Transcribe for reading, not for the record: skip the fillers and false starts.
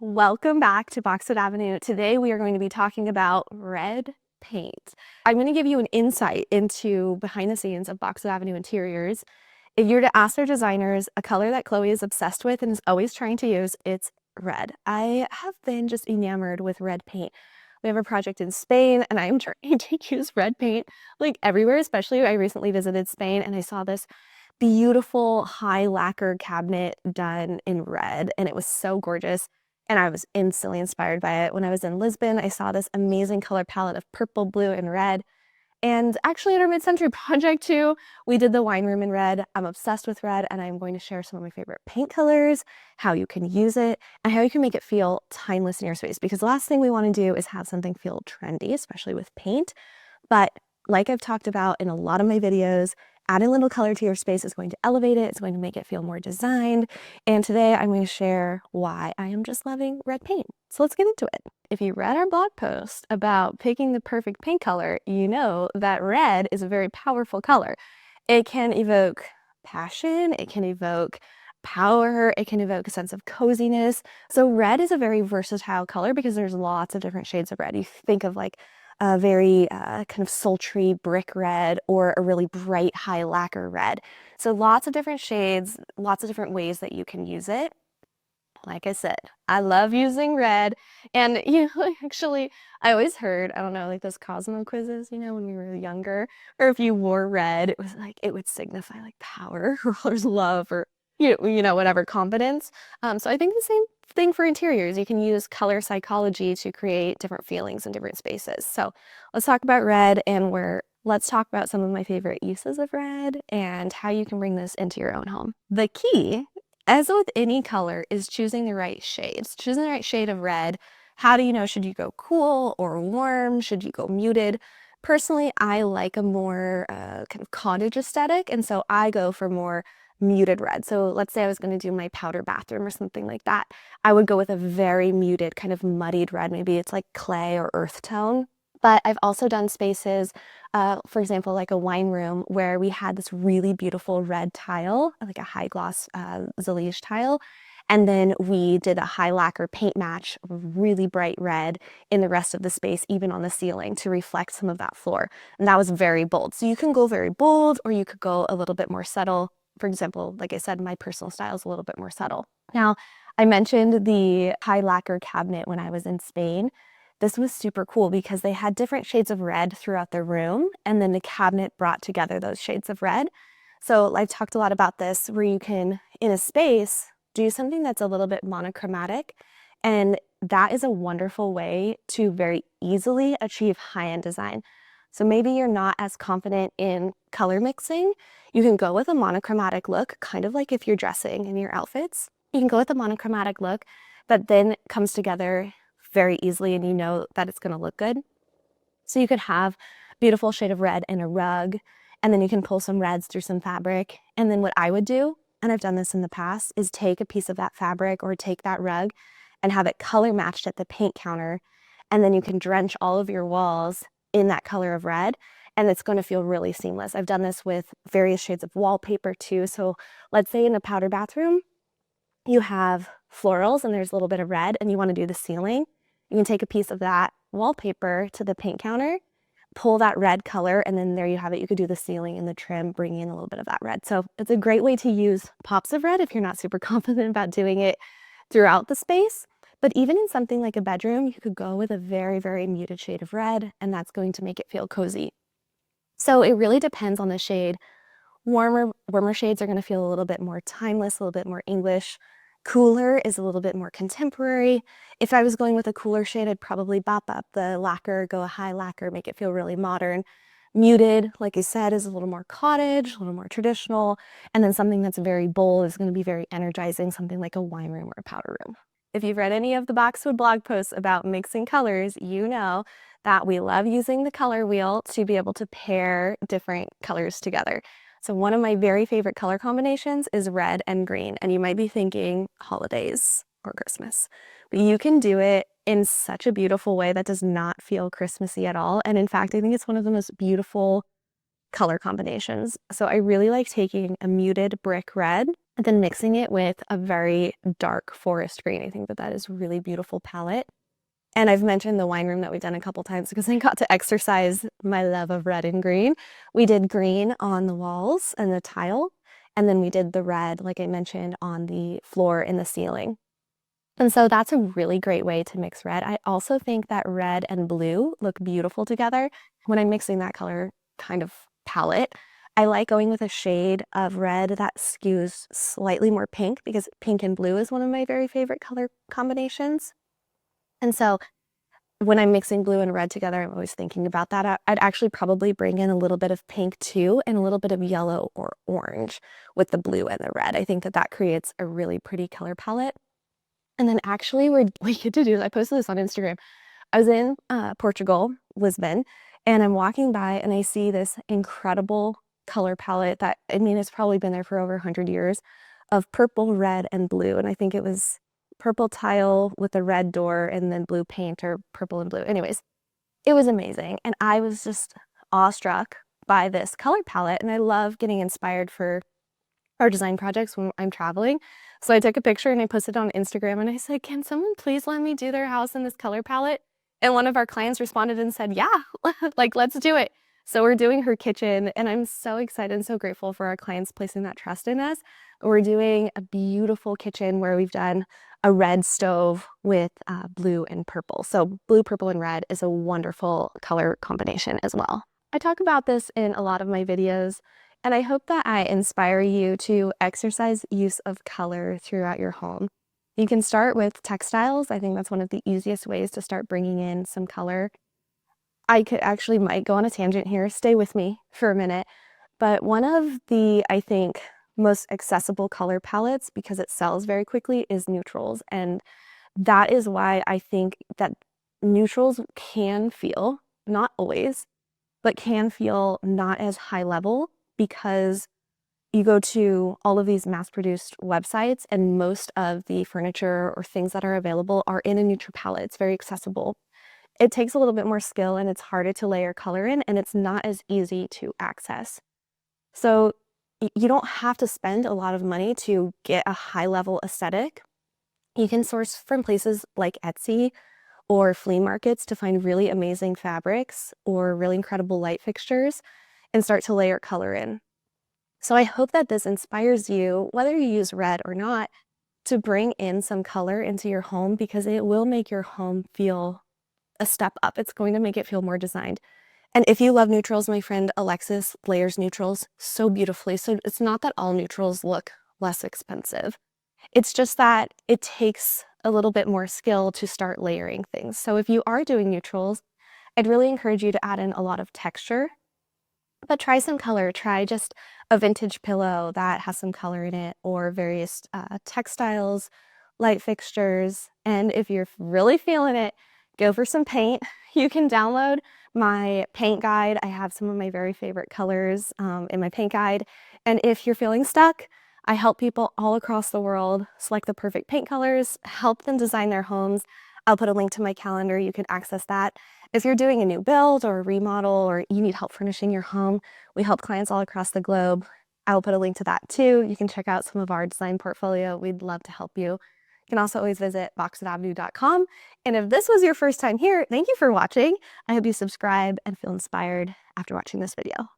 Welcome back to Boxwood Avenue. Today we are going to be talking about red paint. I'm going to give you an insight into behind the scenes of Boxwood Avenue interiors. If you're to ask their designers, a color that Chloe is obsessed with and is always trying to use, it's red. I have been just enamored with red paint. We have a project in Spain and I'm trying to use red paint like everywhere, especially I recently visited Spain and I saw this beautiful high lacquer cabinet done in red and it was so gorgeous. And I was instantly inspired by it. When I was in Lisbon, I saw this amazing color palette of purple, blue, and red. And actually at our mid-century project too, we did the wine room in red. I'm obsessed with red and I'm going to share some of my favorite paint colors, how you can use it, and how you can make it feel timeless in your space. Because the last thing we want to do is have something feel trendy, especially with paint. But like I've talked about in a lot of my videos, adding a little color to your space is going to elevate it. It's going to make it feel more designed. And today I'm going to share why I am just loving red paint. So let's get into it. If you read our blog post about picking the perfect paint color, you know that red is a very powerful color. It can evoke passion, it can evoke power, it can evoke a sense of coziness. So red is a very versatile color because there's lots of different shades of red. You think of like a very kind of sultry brick red or a really bright high lacquer red. So lots of different shades, lots of different ways that you can use it. Like I said, I love using red. And, actually, I always heard, I don't know, like those Cosmo quizzes, when we were younger, or if you wore red, it was like, it would signify like power or love or, whatever, confidence. So I think the same thing for interiors. You can use color psychology to create different feelings in different spaces. So let's talk about red and let's talk about some of my favorite uses of red and how you can bring this into your own home. The key, as with any color, is choosing the right shades. Choosing the right shade of red. How do you know, should you go cool or warm? Should you go muted? Personally, I like a more kind of cottage aesthetic, and so I go for more muted red. So let's say I was going to do my powder bathroom or something like that. I would go with a very muted, kind of muddied red. Maybe it's like clay or earth tone. But I've also done spaces, for example, like a wine room where we had this really beautiful red tile, like a high gloss Zalige tile. And then we did a high lacquer paint match, really bright red in the rest of the space, even on the ceiling to reflect some of that floor. And that was very bold. So you can go very bold or you could go a little bit more subtle. For example, like I said, my personal style is a little bit more subtle. Now, I mentioned the high lacquer cabinet when I was in Spain. This was super cool because they had different shades of red throughout the room, and then the cabinet brought together those shades of red. So I've talked a lot about this where you can, in a space, do something that's a little bit monochromatic, and that is a wonderful way to very easily achieve high-end design. So maybe you're not as confident in color mixing. You can go with a monochromatic look, kind of like if you're dressing in your outfits. You can go with a monochromatic look that then comes together very easily and you know that it's going to look good. So you could have a beautiful shade of red in a rug, and then you can pull some reds through some fabric. And then what I would do, and I've done this in the past, is take a piece of that fabric or take that rug and have it color matched at the paint counter. And then you can drench all of your walls in that color of red, and it's going to feel really seamless. I've done this with various shades of wallpaper too. So let's say in a powder bathroom, you have florals and there's a little bit of red and you want to do the ceiling. You can take a piece of that wallpaper to the paint counter, pull that red color, and then there you have it. You could do the ceiling and the trim, bring in a little bit of that red. So it's a great way to use pops of red if you're not super confident about doing it throughout the space. But even in something like a bedroom, you could go with a very, very muted shade of red, and that's going to make it feel cozy. So it really depends on the shade. Warmer shades are going to feel a little bit more timeless, a little bit more English. Cooler is a little bit more contemporary. If I was going with a cooler shade, I'd probably bop up the lacquer, go a high lacquer, make it feel really modern. Muted, like I said, is a little more cottage, a little more traditional. And then something that's very bold is going to be very energizing, something like a wine room or a powder room. If you've read any of the Boxwood blog posts about mixing colors, you know that we love using the color wheel to be able to pair different colors together. So one of my very favorite color combinations is red and green. And you might be thinking holidays or Christmas, but you can do it in such a beautiful way that does not feel Christmassy at all. And in fact, I think it's one of the most beautiful color combinations. So I really like taking a muted brick red and then mixing it with a very dark forest green. I think that that is a really beautiful palette. And I've mentioned the wine room that we've done a couple times because I got to exercise my love of red and green. We did green on the walls and the tile, and then we did the red, like I mentioned, on the floor and the ceiling. And so that's a really great way to mix red. I also think that red and blue look beautiful together when I'm mixing that color kind of palette. I like going with a shade of red that skews slightly more pink because pink and blue is one of my very favorite color combinations. And so when I'm mixing blue and red together, I'm always thinking about that. I'd actually probably bring in a little bit of pink too and a little bit of yellow or orange with the blue and the red. I think that that creates a really pretty color palette. And then actually we get to do, I posted this on Instagram. I was in Portugal, Lisbon, and I'm walking by and I see this incredible color palette that, I mean, it's probably been there for over 100 years of purple, red, and blue. And I think it was purple tile with a red door and then blue paint or purple and blue. Anyways, it was amazing. And I was just awestruck by this color palette. And I love getting inspired for our design projects when I'm traveling. So I took a picture and I posted it on Instagram and I said, can someone please let me do their house in this color palette? And one of our clients responded and said, yeah, like, let's do it. So we're doing her kitchen and I'm so excited and so grateful for our clients placing that trust in us. We're doing a beautiful kitchen where we've done a red stove with blue and purple. So blue, purple, and red is a wonderful color combination as well. I talk about this in a lot of my videos, and I hope that I inspire you to exercise use of color throughout your home. You can start with textiles. I think that's one of the easiest ways to start bringing in some color. I could actually might go on a tangent here, stay with me for a minute. But one of the, I think, most accessible color palettes, because it sells very quickly, is neutrals. And that is why I think that neutrals can feel, not always, but can feel not as high level because you go to all of these mass-produced websites and most of the furniture or things that are available are in a neutral palette. It's very accessible. It takes a little bit more skill and it's harder to layer color in and it's not as easy to access. So you don't have to spend a lot of money to get a high-level aesthetic. You can source from places like Etsy or flea markets to find really amazing fabrics or really incredible light fixtures and start to layer color in. So I hope that this inspires you, whether you use red or not, to bring in some color into your home because it will make your home feel a step up. It's going to make it feel more designed. And if you love neutrals, my friend Alexis layers neutrals so beautifully. So it's not that all neutrals look less expensive. It's just that it takes a little bit more skill to start layering things. So if you are doing neutrals, I'd really encourage you to add in a lot of texture, but try some color. Try just a vintage pillow that has some color in it or various textiles, light fixtures. And if you're really feeling it, go for some paint. You can download my paint guide. I have some of my very favorite colors in my paint guide. And if you're feeling stuck, I help people all across the world select the perfect paint colors, help them design their homes. I'll put a link to my calendar. You can access that. If you're doing a new build or a remodel or you need help furnishing your home, we help clients all across the globe. I will put a link to that too. You can check out some of our design portfolio. We'd love to help you. You can also always visit boxwoodAvenue.com. And if this was your first time here, thank you for watching. I hope you subscribe and feel inspired after watching this video.